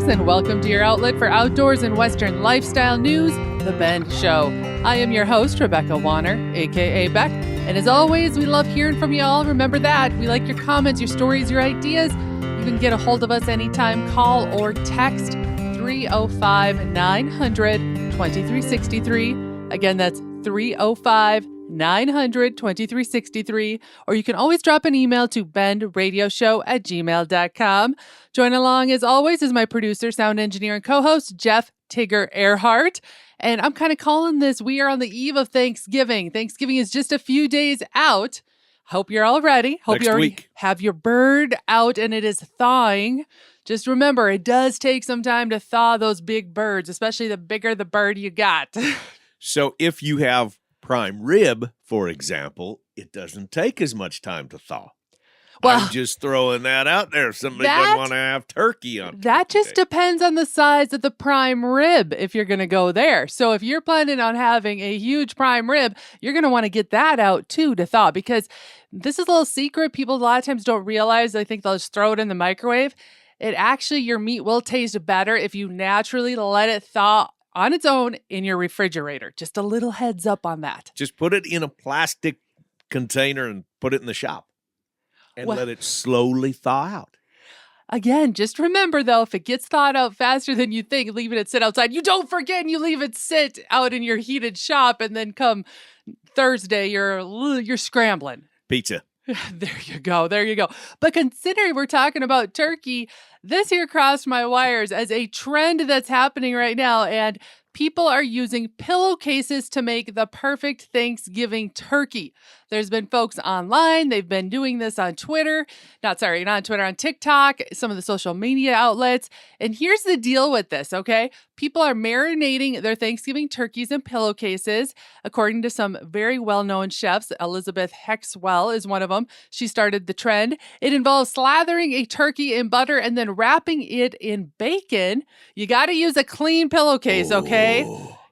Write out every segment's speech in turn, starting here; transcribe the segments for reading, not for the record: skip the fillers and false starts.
folks, and welcome to your outlet for outdoors and Western lifestyle news, The Bend Show. I am your host, Rebecca Wanner, a.k.a. Beck, and as always, we love hearing from y'all. Remember that. We like your comments, your stories, your ideas. You can get a hold of us anytime. Call or text 305-900-2363. Again, that's 305-900-2363, or you can always drop an email to bendradioshow@gmail.com. Join along, as always, is my producer, sound engineer, and co-host, Jeff Tigger Erhardt. And I'm kind of calling this, we are on the eve of Thanksgiving. Thanksgiving is just a few days out. Hope you're all ready. Hope you already have your bird out and it is thawing. Just remember, it does take some time to thaw those big birds, especially the bigger the bird you got. So if you have prime rib, for example, it doesn't take as much time to thaw. Well, I'm just throwing that out there. If somebody doesn't want to have turkey on that Tuesday. Just depends on the size of the prime rib if you're going to go there. So if you're planning on having a huge prime rib, you're going to want to get that out too to thaw, because this is a little secret people a lot of times don't realize. They think they'll just throw it in the microwave. It actually, your meat will taste better if you naturally let it thaw on its own in your refrigerator. Just a little heads up on that. Just put it in a plastic container and put it in the shop and let it slowly thaw out. Again, just remember, though, if it gets thawed out faster than you think, leaving it sit outside, you don't forget and you leave it sit out in your heated shop, and then come Thursday, you're scrambling. Pizza. There you go. There you go. But considering we're talking about turkey, this here crossed my wires as a trend that's happening right now, and people are using pillowcases to make the perfect Thanksgiving turkey. There's been folks online. They've been doing this on Twitter. Not on Twitter, on TikTok, some of the social media outlets. And here's the deal with this, okay? People are marinating their Thanksgiving turkeys in pillowcases, according to some very well-known chefs. Elizabeth Hexwell is one of them. She started the trend. It involves slathering a turkey in butter and then wrapping it in bacon. You got to use a clean pillowcase, okay?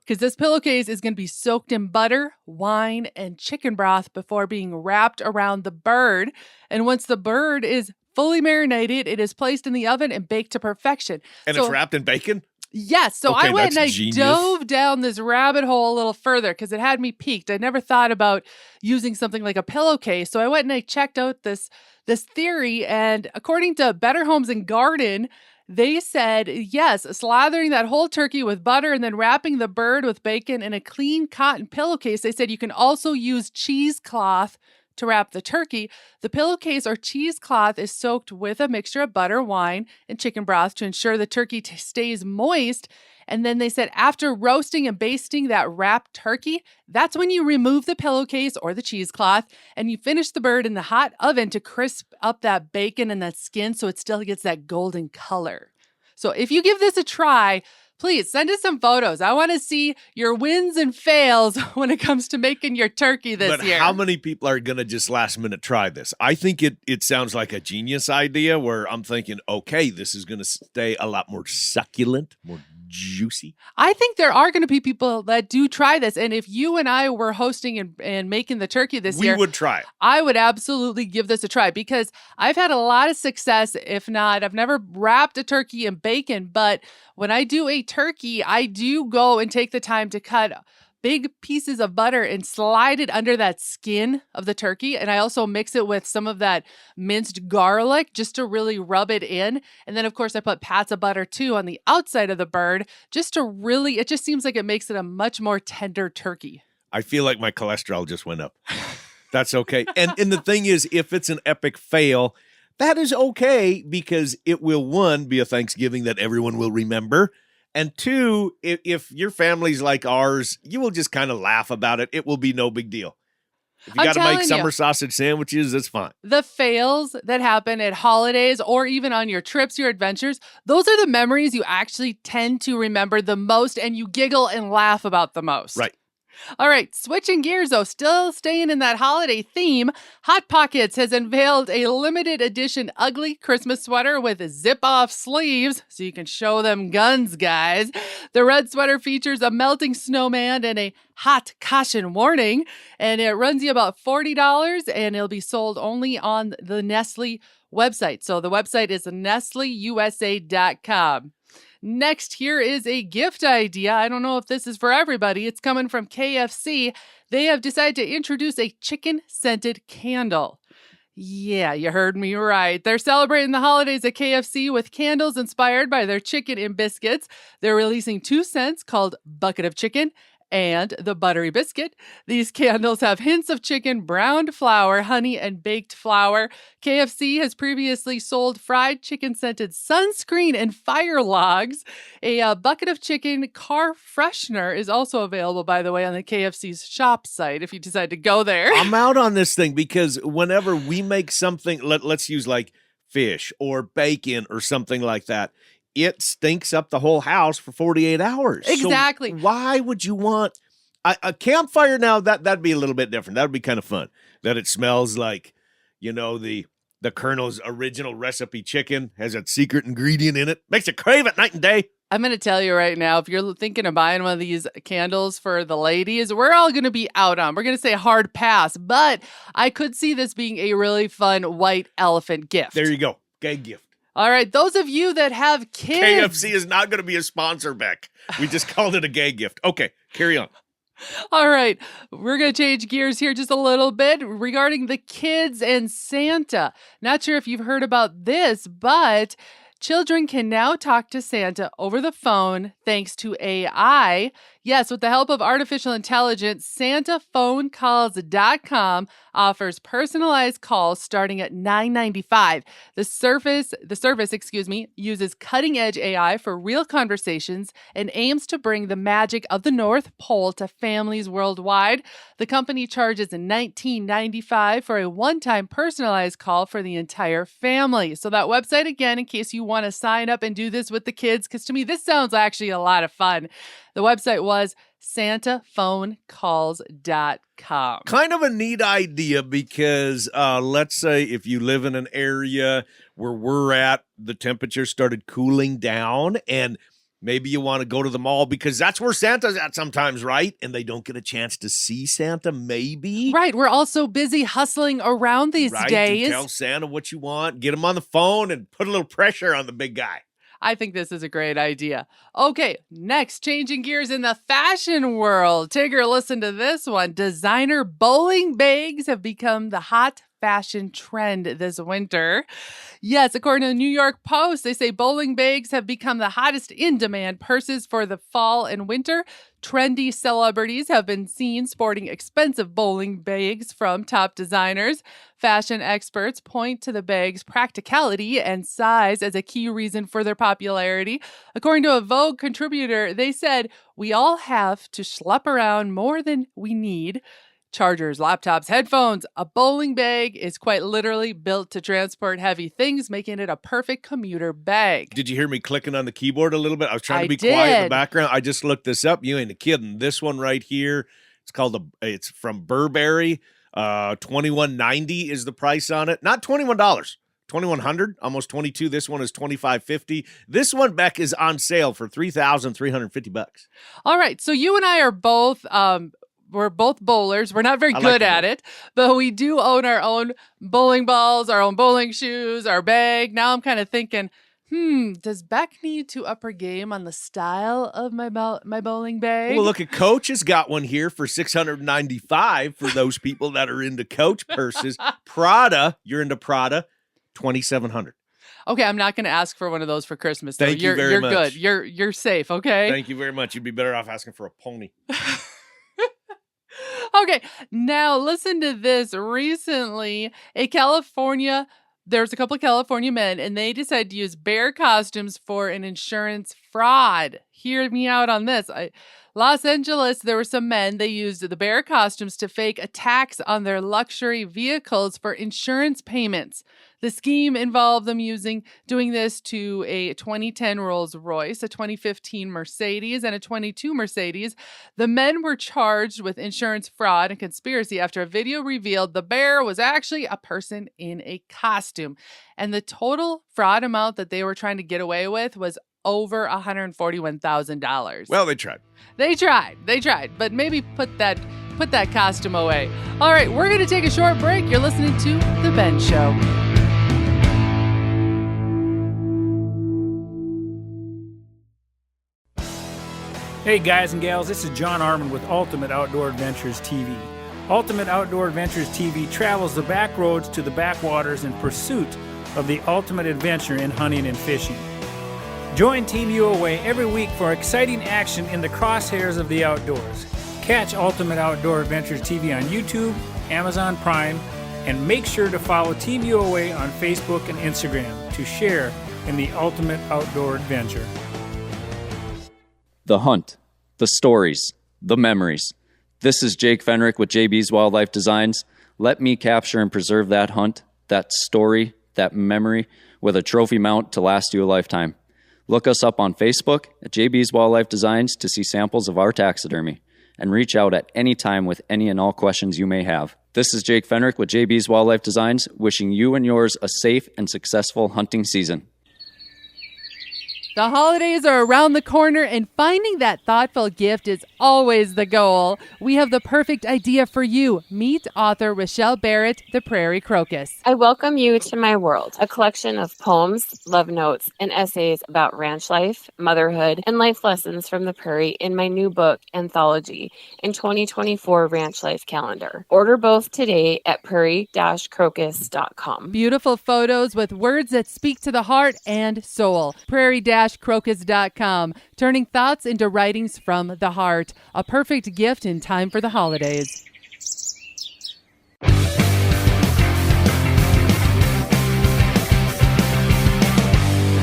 Because this pillowcase is going to be soaked in butter, wine, and chicken broth before being wrapped around the bird. And once the bird is fully marinated, it is placed in the oven and baked to perfection. And it's wrapped in bacon? Yes. So I went and I dove down this rabbit hole a little further because it had me peaked. I never thought about using something like a pillowcase. So I went and I checked out this theory. And according to Better Homes and Garden, they said, yes, slathering that whole turkey with butter and then wrapping the bird with bacon in a clean cotton pillowcase. They said you can also use cheesecloth to wrap the turkey. The pillowcase or cheesecloth is soaked with a mixture of butter, wine, and chicken broth to ensure the turkey stays moist. And then they said after roasting and basting that wrapped turkey, that's when you remove the pillowcase or the cheesecloth and you finish the bird in the hot oven to crisp up that bacon and that skin so it still gets that golden color. So if you give this a try, please send us some photos. I want to see your wins and fails when it comes to making your turkey this year. But how many people are going to just last minute try this? I think it sounds like a genius idea where I'm thinking, okay, this is going to stay a lot more succulent, more juicy. I think there are going to be people that do try this. And if you and I were hosting and making the turkey this year, we would try it. I would absolutely give this a try because I've had a lot of success. If not, I've never wrapped a turkey in bacon, but when I do a turkey, I do go and take the time to cut big pieces of butter and slide it under that skin of the turkey. And I also mix it with some of that minced garlic just to really rub it in. And then, of course, I put pats of butter too on the outside of the bird just to really, it just seems like it makes it a much more tender turkey. I feel like my cholesterol just went up. That's okay. And the thing is, if it's an epic fail, that is okay because it will, one, be a Thanksgiving that everyone will remember. And two, if your family's like ours, you will just kind of laugh about it. It will be no big deal. If you got to make summer sausage sandwiches, that's fine. The fails that happen at holidays or even on your trips, your adventures, those are the memories you actually tend to remember the most and you giggle and laugh about the most. Right. All right, switching gears though, still staying in that holiday theme, Hot Pockets has unveiled a limited edition ugly Christmas sweater with zip-off sleeves, so you can show them guns, guys. The red sweater features a melting snowman and a hot caution warning, and it runs you about $40, and it'll be sold only on the Nestle website. So the website is nestleusa.com. Next, here is a gift idea. I don't know if this is for everybody. It's coming from KFC. They have decided to introduce a chicken-scented candle. Yeah, you heard me right. They're celebrating the holidays at KFC with candles inspired by their chicken and biscuits. They're releasing 2 scents called Bucket of Chicken and the Buttery Biscuit. These candles have hints of chicken, browned flour, honey, and baked flour. KFC has previously sold fried chicken-scented sunscreen and fire logs. A Bucket of Chicken car freshener is also available, by the way, on the KFC's shop site if you decide to go there. I'm out on this thing because whenever we make something, let's use like fish or bacon or something like that, it stinks up the whole house for 48 hours. Exactly. So why would you want a campfire now? That'd be a little bit different. That would be kind of fun. That it smells like, the Colonel's original recipe chicken has that secret ingredient in it. Makes you crave it night and day. I'm going to tell you right now, if you're thinking of buying one of these candles for the ladies, we're all going to be out on. We're going to say hard pass, but I could see this being a really fun white elephant gift. There you go. Gay gift. All right, those of you that have kids. KFC is not going to be a sponsor, Beck. We just called it a gay gift. Okay, carry on. All right, we're going to change gears here just a little bit regarding the kids and Santa. Not sure if you've heard about this, but children can now talk to Santa over the phone thanks to AI. Yes, with the help of artificial intelligence, SantaPhoneCalls.com offers personalized calls starting at $9.95. The service, uses cutting-edge AI for real conversations and aims to bring the magic of the North Pole to families worldwide. The company charges $19.95 for a one-time personalized call for the entire family. So that website again, in case you want to sign up and do this with the kids, because to me, this sounds actually a lot of fun. The website was SantaPhoneCalls.com. Kind of a neat idea because let's say if you live in an area where we're at, the temperature started cooling down and maybe you want to go to the mall because that's where Santa's at sometimes, right? And they don't get a chance to see Santa, maybe. Right. We're all so busy hustling around these days. To tell Santa what you want, get him on the phone and put a little pressure on the big guy. I think this is a great idea. Okay, next, changing gears in the fashion world. Tigger, listen to this one. Designer bowling bags have become the hot fashion trend this winter. Yes, according to the New York Post, they say bowling bags have become the hottest in-demand purses for the fall and winter. Trendy celebrities have been seen sporting expensive bowling bags from top designers. Fashion experts point to the bag's practicality and size as a key reason for their popularity. According to a Vogue contributor, they said, "We all have to schlep around more than we need. Chargers, laptops, headphones. A bowling bag is quite literally built to transport heavy things, making it a perfect commuter bag." Did you hear me clicking on the keyboard a little bit? I was trying to be quiet in the background. I just looked this up. You ain't kidding. This one right here, it's from Burberry. $21.90 is the price on it. Not $21. $2,100, almost $22. This one is $25.50. This one, Beck, is on sale for $3,350. All right. So you and I are both we're both bowlers. We're not very good at it, but we do own our own bowling balls, our own bowling shoes, our bag. Now I'm kind of thinking, does Beck need to up her game on the style of my bowling bag? Well, look, a Coach has got one here for $695 for those people that are into Coach purses. Prada, you're into Prada, $2,700. Okay, I'm not going to ask for one of those for Christmas. Though. Thank you very much. You're good. You're safe, okay? Thank you very much. You'd be better off asking for a pony. Okay, now listen to this. Recently, there's a couple of California men, and they decided to use bear costumes for an insurance fraud. Hear me out on this. Los Angeles, there were some men, they used the bear costumes to fake attacks on their luxury vehicles for insurance payments. The scheme involved them doing this to a 2010 Rolls Royce, a 2015 Mercedes, and a 22 Mercedes. The men were charged with insurance fraud and conspiracy after a video revealed the bear was actually a person in a costume. And the total fraud amount that they were trying to get away with was over $141,000. Well, they tried. They tried, but maybe put that costume away. All right, we're going to take a short break. You're listening to The Ben Show. Hey guys and gals, this is John Arman with Ultimate Outdoor Adventures TV. Ultimate Outdoor Adventures TV travels the back roads to the backwaters in pursuit of the ultimate adventure in hunting and fishing. Join Team UOA every week for exciting action in the crosshairs of the outdoors. Catch Ultimate Outdoor Adventures TV on YouTube, Amazon Prime, and make sure to follow Team UOA on Facebook and Instagram to share in the ultimate outdoor adventure. The hunt, the stories, the memories. This is Jake Fenrick with JB's Wildlife Designs. Let me capture and preserve that hunt, that story, that memory with a trophy mount to last you a lifetime. Look us up on Facebook at JB's Wildlife Designs to see samples of our taxidermy, and reach out at any time with any and all questions you may have. This is Jake Fenrick with JB's Wildlife Designs, wishing you and yours a safe and successful hunting season. The holidays are around the corner, and finding that thoughtful gift is always the goal. We have the perfect idea for you. Meet author Rochelle Barrett, the Prairie Crocus. I welcome you to my world, a collection of poems, love notes, and essays about ranch life, motherhood, and life lessons from the prairie in my new book, Anthology, and 2024 Ranch Life Calendar. Order both today at prairie-crocus.com. Beautiful photos with words that speak to the heart and soul. Prairie-crocus.com, turning thoughts into writings from the heart. A perfect gift in time for the holidays.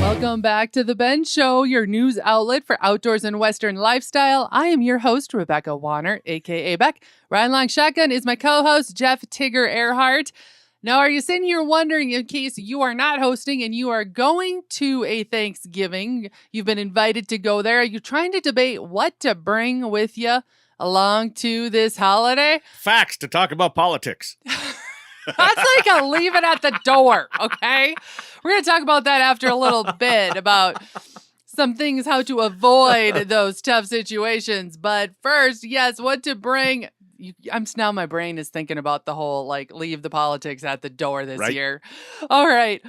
Welcome back to The Ben Show, your news outlet for outdoors and Western lifestyle. I am your host, Rebecca Wanner, a.k.a. Beck. Ryan Long Shotgun is my co-host, Jeff Tigger Erhardt. Now, are you sitting here wondering, in case you are not hosting and you are going to a Thanksgiving, you've been invited to go there, are you trying to debate what to bring with you along to this holiday? Facts to talk about politics. That's like a leave it at the door, okay? We're going to talk about that after a little bit, about some things, how to avoid those tough situations. But first, yes, what to bring. Now my brain is thinking about the whole, like, leave the politics at the door this year. All right.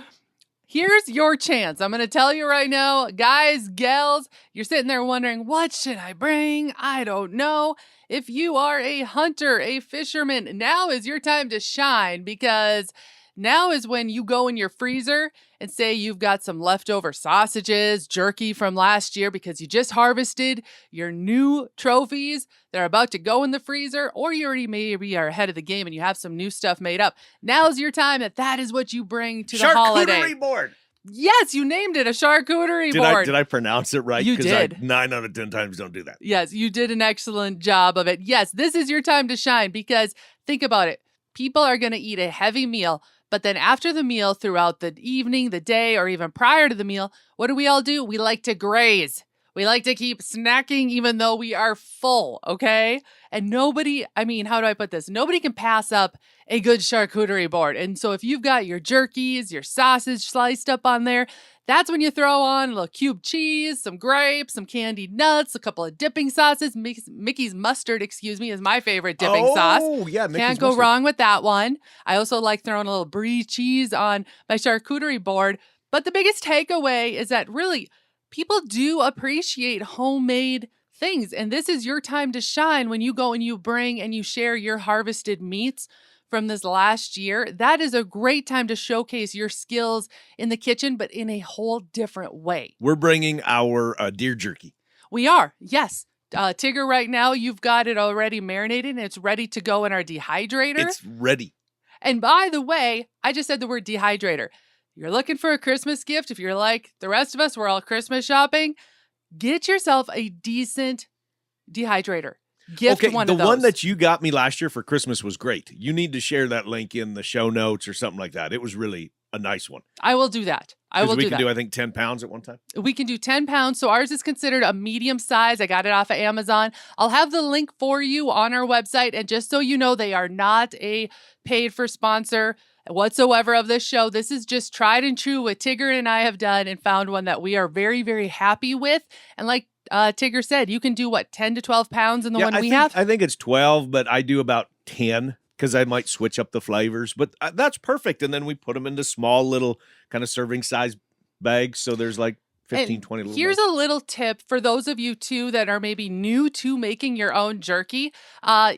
Here's your chance. I'm going to tell you right now, guys, gals, you're sitting there wondering, what should I bring? I don't know. If you are a hunter, a fisherman, now is your time to shine, because now is when you go in your freezer and say you've got some leftover sausages, jerky from last year because you just harvested your new trophies. They're about to go in the freezer, or you already maybe are ahead of the game and you have some new stuff made up. Now's your time that is what you bring to the holiday. Charcuterie board. Yes, you named it a charcuterie board. Did I pronounce it right? You did. 9 out of 10 times don't do that. Yes, you did an excellent job of it. Yes, this is your time to shine, because think about it. People are going to eat a heavy meal, but then after the meal, throughout the evening, the day, or even prior to the meal, what do? We like to graze. We like to keep snacking even though we are full, okay? And how do I put this? Nobody can pass up a good charcuterie board. And so if you've got your jerkies, your sausage sliced up on there, that's when you throw on a little cube cheese, some grapes, some candied nuts, a couple of dipping sauces. Mickey's mustard, is my favorite dipping sauce. Oh, yeah, Mickey's Can't go mustard. wrong with that one. I also like throwing a little brie cheese on my charcuterie board. But the biggest takeaway is that really, people do appreciate homemade things. And this is your time to shine when you go and you bring and you share your harvested meats from this last year. That is a great time to showcase your skills in the kitchen, but in a whole different way. We're bringing our deer jerky. We are, yes. Tigger, right now, you've got it already marinated and it's ready to go in our dehydrator. It's ready. And by the way, I just said the word dehydrator. You're looking for a Christmas gift. If you're like the rest of us, we're all Christmas shopping, get yourself a decent dehydrator. Gift one of those. The one that you got me last year for Christmas was great. You need to share that link in the show notes or something like that. It was really a nice one. I will do that. We can do, I think, 10 pounds at one time. We can do 10 pounds. So ours is considered a medium size. I got it off of Amazon. I'll have the link for you on our website. And just so you know, they are not a paid for sponsor whatsoever of this show. This is just tried and true what Tigger and I have done and found one that we are very, very happy with. And like Tigger said, you can do 10 to 12 pounds in the one we have? I think it's 12, but I do about 10 because I might switch up the flavors. But that's perfect. And then we put them into small little kind of serving size bags. So there's like 15, 20 little Here's bites. a little tip for those of you, too, that are maybe new to making your own jerky.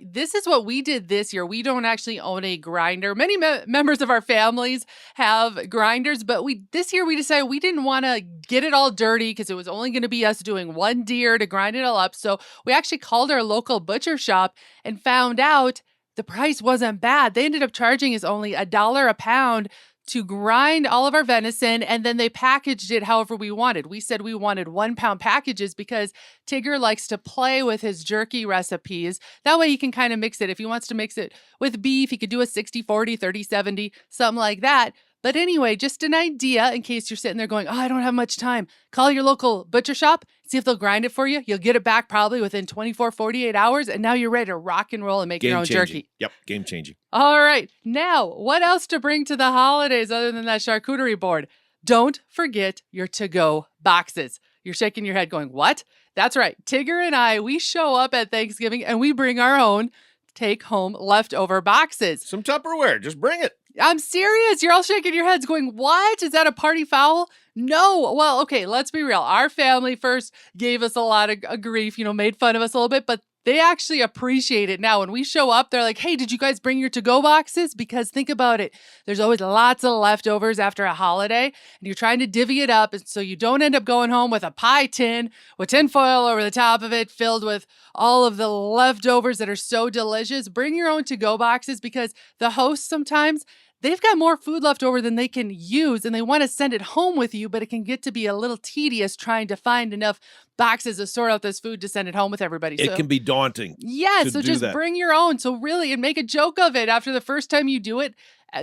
This is what we did this year. We don't actually own a grinder. Many members of our families have grinders, but this year we decided we didn't want to get it all dirty because it was only going to be us doing one deer to grind it all up. So we actually called our local butcher shop and found out the price wasn't bad. They ended up charging us only $1 a pound to grind all of our venison, and then they packaged it however we wanted. We said we wanted 1 pound packages because Tigger likes to play with his jerky recipes. That way he can kind of mix it. If he wants to mix it with beef, he could do a 60-40, 30-70, something like that. But anyway, just an idea in case you're sitting there going, I don't have much time. Call your local butcher shop, see if they'll grind it for you. You'll get it back probably within 24, 48 hours, and now you're ready to rock and roll and make your own jerky. Yep, game changing. All right. Now, what else to bring to the holidays other than that charcuterie board? Don't forget your to-go boxes. You're shaking your head going, what? That's right. Tigger and I, we show up at Thanksgiving and we bring our own take-home leftover boxes. Some Tupperware. Just bring it. I'm serious. You're all shaking your heads going, what? Is that a party foul? No. Well, okay, let's be real. Our family first gave us a lot of grief, made fun of us a little bit, but they actually appreciate it now. When we show up, they're like, hey, did you guys bring your to-go boxes? Because think about it. There's always lots of leftovers after a holiday, and you're trying to divvy it up so you don't end up going home with a pie tin with tinfoil over the top of it filled with all of the leftovers that are so delicious. Bring your own to-go boxes because the hosts sometimes, they've got more food left over than they can use, and they want to send it home with you, but it can get to be a little tedious trying to find enough boxes to sort out this food to send it home with everybody. It can be daunting. Yeah, so just bring your own. So really, and make a joke of it. After the first time you do it,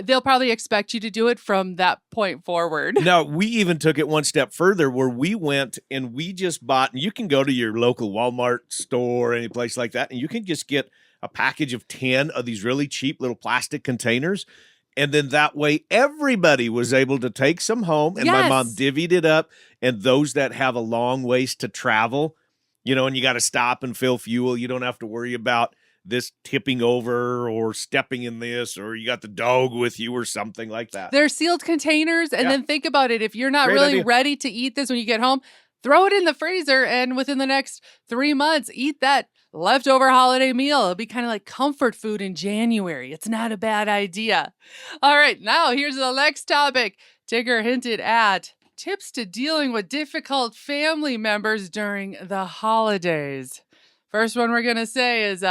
they'll probably expect you to do it from that point forward. Now, we even took it one step further where we went and we just bought, and you can go to your local Walmart store, any place like that, and you can just get a package of 10 of these really cheap little plastic containers. And then that way, everybody was able to take some home. And my mom divvied it up. And those that have a long ways to travel, and you got to stop and fill fuel, you don't have to worry about this tipping over or stepping in this, or you got the dog with you or something like that. They're sealed containers. And then think about it. If you're not really ready to eat this when you get home, throw it in the freezer. And within the next 3 months, eat that leftover holiday meal. It'll be kind of like comfort food in January. It's not a bad idea. All right, now here's the next topic. Tigger hinted at tips to dealing with difficult family members during the holidays. First one we're going to say is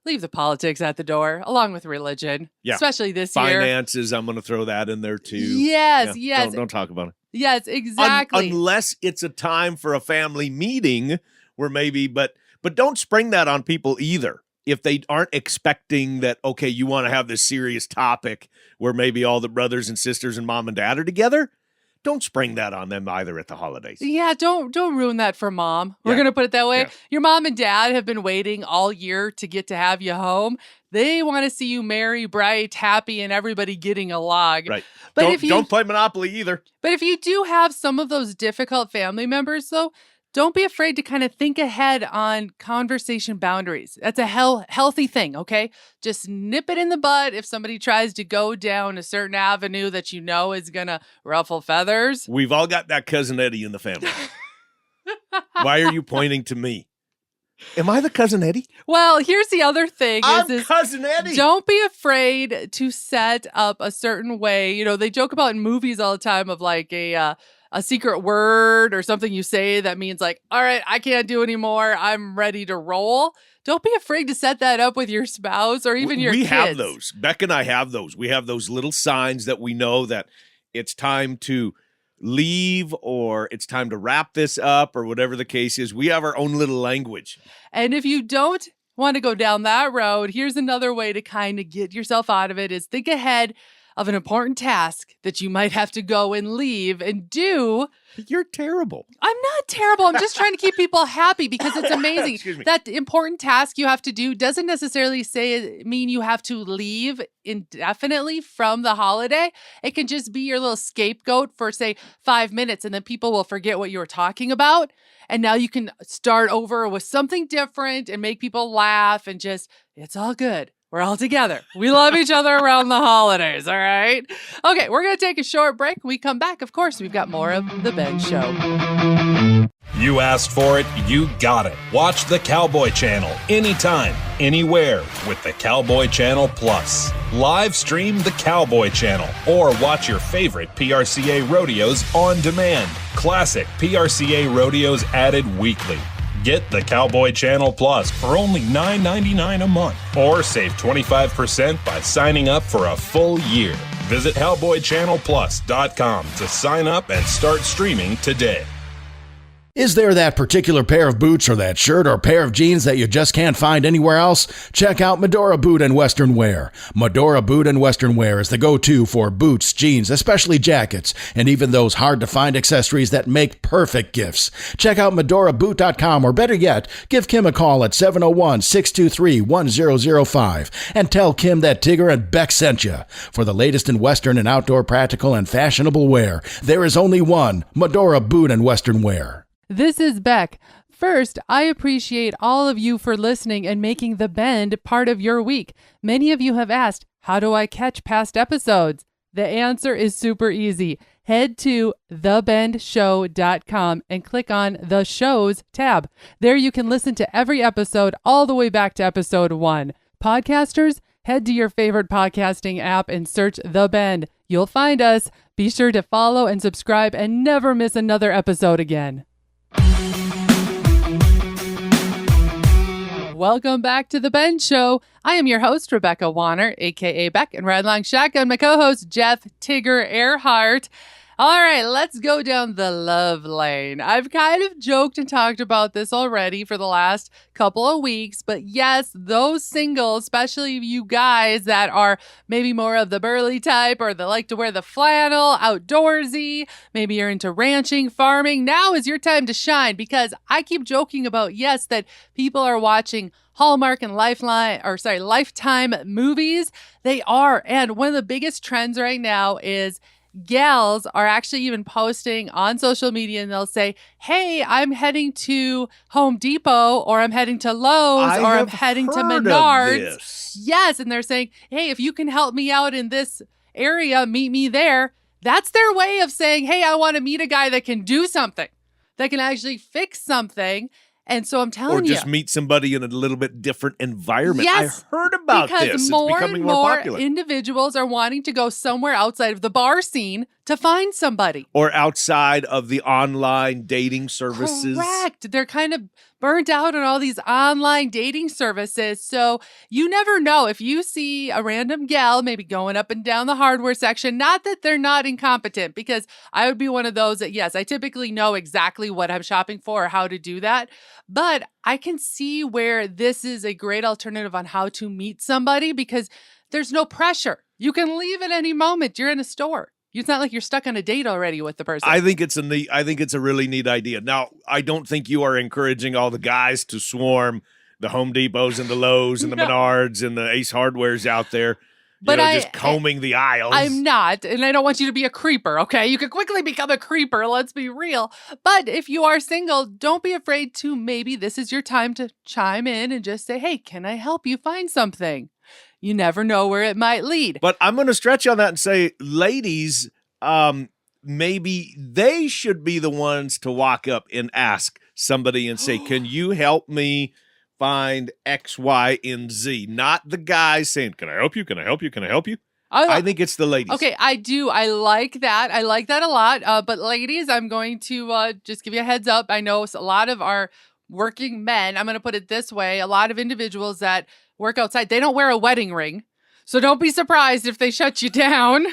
leave the politics at the door, along with religion, especially this year. Finances, I'm going to throw that in there too. Yes. Don't talk about it. Yes, exactly. Unless it's a time for a family meeting where maybe, but don't spring that on people either. If they aren't expecting that, okay, you want to have this serious topic where maybe all the brothers and sisters and mom and dad are together, don't spring that on them either at the holidays. Yeah, don't ruin that for mom. We're going to put it that way. Yeah. Your mom and dad have been waiting all year to get to have you home. They want to see you merry, bright, happy, and everybody getting along. Right. But don't play Monopoly either. But if you do have some of those difficult family members, though, don't be afraid to kind of think ahead on conversation boundaries. That's a healthy thing, okay? Just nip it in the bud if somebody tries to go down a certain avenue that you know is going to ruffle feathers. We've all got that Cousin Eddie in the family. Why are you pointing to me? Am I the Cousin Eddie? Well, here's the other thing. I'm Cousin Eddie. Don't be afraid to set up a certain way. They joke about in movies all the time of like a secret word or something you say that means like, all right, I can't do anymore. I'm ready to roll. Don't be afraid to set that up with your spouse or even your kids. We have those. Beck and I have those. We have those little signs that we know that it's time to leave or it's time to wrap this up or whatever the case is. We have our own little language. And if you don't want to go down that road, here's another way to kind of get yourself out of it is think ahead of an important task that you might have to go and leave and do. You're terrible. I'm not terrible. I'm just trying to keep people happy because it's amazing. That important task you have to do doesn't necessarily mean you have to leave indefinitely from the holiday. It can just be your little scapegoat for, say, 5 minutes, and then people will forget what you were talking about. And now you can start over with something different and make people laugh and just, it's all good. We're all together. We love each other around the holidays, all right? Okay, we're going to take a short break. When we come back, of course, we've got more of The Ben Show. You asked for it, you got it. Watch the Cowboy Channel anytime, anywhere with the Cowboy Channel Plus. Live stream the Cowboy Channel or watch your favorite PRCA rodeos on demand. Classic PRCA rodeos added weekly. Get the Cowboy Channel Plus for only $9.99 a month or save 25% by signing up for a full year. Visit cowboychannelplus.com to sign up and start streaming today. Is there that particular pair of boots or that shirt or pair of jeans that you just can't find anywhere else? Check out Medora Boot and Western Wear. Medora Boot and Western Wear is the go-to for boots, jeans, especially jackets, and even those hard-to-find accessories that make perfect gifts. Check out medoraboot.com, or better yet, give Kim a call at 701-623-1005 and tell Kim that Tigger and Beck sent you. For the latest in Western and outdoor practical and fashionable wear, there is only one, Medora Boot and Western Wear. This is Beck. First, I appreciate all of you for listening and making The Bend part of your week. Many of you have asked, how do I catch past episodes? The answer is super easy. Head to thebendshow.com and click on the shows tab. There you can listen to every episode all the way back to episode 1. Podcasters, head to your favorite podcasting app and search The Bend. You'll find us. Be sure to follow and subscribe and never miss another episode again. Welcome back to The Ben Show. I am your host, Rebecca Wanner, a.k.a. Beck, and Ride Along Shotgun, my co-host, Jeff Tigger Erhardt. All right, let's go down the love lane. I've kind of joked and talked about this already for the last couple of weeks, but yes, those singles, especially you guys that are maybe more of the burly type or that like to wear the flannel, outdoorsy, maybe you're into ranching, farming, now is your time to shine, because I keep joking about, yes, that people are watching Hallmark and Lifetime movies. They are, and one of the biggest trends right now is gals are actually even posting on social media, and they'll say, hey, I'm heading to Home Depot, or I'm heading to Lowe's, or I'm heading to Menards. Yes, and they're saying, hey, if you can help me out in this area, meet me there. That's their way of saying, hey, I want to meet a guy that can do something, that can actually fix something. And so I'm telling you. Or just meet somebody in a little bit different environment. Yes, I heard about this. Because more it's becoming and more more popular. individuals are wanting to go somewhere outside of the bar scene to find somebody. Or outside of the online dating services. Correct. They're kind of burnt out on all these online dating services. So you never know if you see a random gal maybe going up and down the hardware section. Not that they're not incompetent, because I would be one of those that, yes, I typically know exactly what I'm shopping for or how to do that. But I can see where this is a great alternative on how to meet somebody, because there's no pressure. You can leave at any moment. You're in a store. It's not like you're stuck on a date already with the person. I think it's a really neat idea. Now, I don't think you are encouraging all the guys to swarm the Home Depots and the Lowe's and the Menards and the Ace Hardwares out there. But just combing the aisles. I'm not, and I don't want you to be a creeper, okay? You could quickly become a creeper, let's be real. But if you are single, don't be afraid to, maybe this is your time to chime in and just say, hey, can I help you find something? You never know where it might lead. But I'm going to stretch on that and say, ladies, maybe they should be the ones to walk up and ask somebody and say, can you help me find X, Y, and Z? Not the guys saying, can I help you? Can I help you? Can I help you? I think it's the ladies. Okay, I do. I like that. I like that a lot. But ladies, I'm going to just give you a heads up. I know a lot of our working men, I'm going to put it this way, a lot of individuals that work outside, they don't wear a wedding ring. So don't be surprised if they shut you down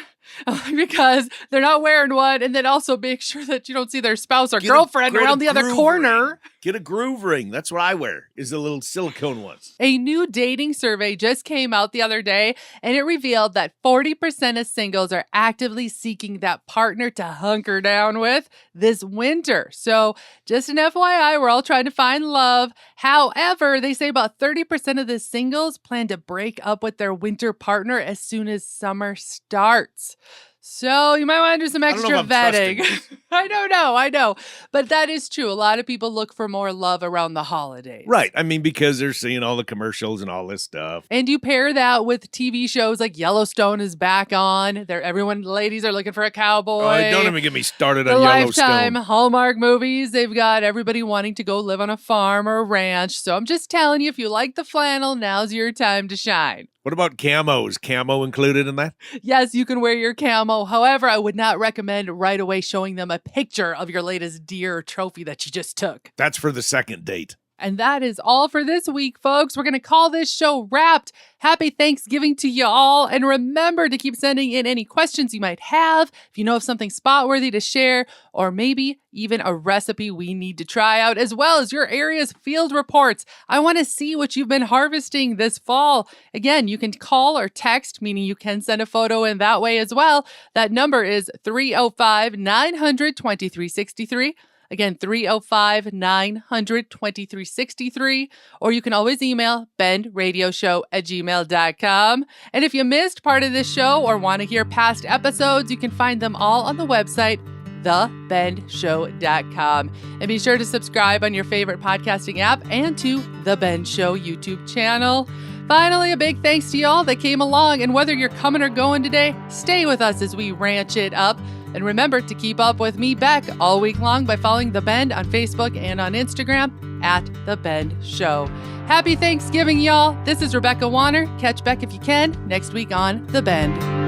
because they're not wearing one. And then also make sure that you don't see their spouse or girlfriend around the other corner. Get a groove ring. That's what I wear, is the little silicone ones. A new dating survey just came out the other day, and it revealed that 40% of singles are actively seeking that partner to hunker down with this winter. So just an FYI, we're all trying to find love. However, they say about 30% of the singles plan to break up with their winter partner as soon as summer starts. So you might want to do some extra vetting. I don't know. I know. But that is true. A lot of people look for more love around the holidays. Right. I mean, because they're seeing all the commercials and all this stuff. And you pair that with TV shows like Yellowstone is back on. Ladies are looking for a cowboy. Oh, don't even get me started The on Lifetime Yellowstone. Hallmark movies, they've got everybody wanting to go live on a farm or a ranch. So I'm just telling you, if you like the flannel, now's your time to shine. What about camos? Camo included in that? Yes, you can wear your camo. However, I would not recommend right away showing them a picture of your latest deer or trophy that you just took. That's for the second date. And that is all for this week, folks. We're going to call this show wrapped. Happy Thanksgiving to you all. And remember to keep sending in any questions you might have. If you know of something spot-worthy to share, or maybe even a recipe we need to try out, as well as your area's field reports. I want to see what you've been harvesting this fall. Again, you can call or text, meaning you can send a photo in that way as well. That number is 305-900-2363. Again, 305-900-2363. Or you can always email bendradioshow@gmail.com. And if you missed part of this show or want to hear past episodes, you can find them all on the website, thebendshow.com. And be sure to subscribe on your favorite podcasting app and to The Ben Show YouTube channel. Finally, a big thanks to y'all that came along. And whether you're coming or going today, stay with us as we ranch it up. And remember to keep up with me, Beck, all week long by following The Bend on Facebook and on Instagram @The Bend Show. Happy Thanksgiving, y'all. This is Rebecca Wanner. Catch Beck if you can next week on The Bend.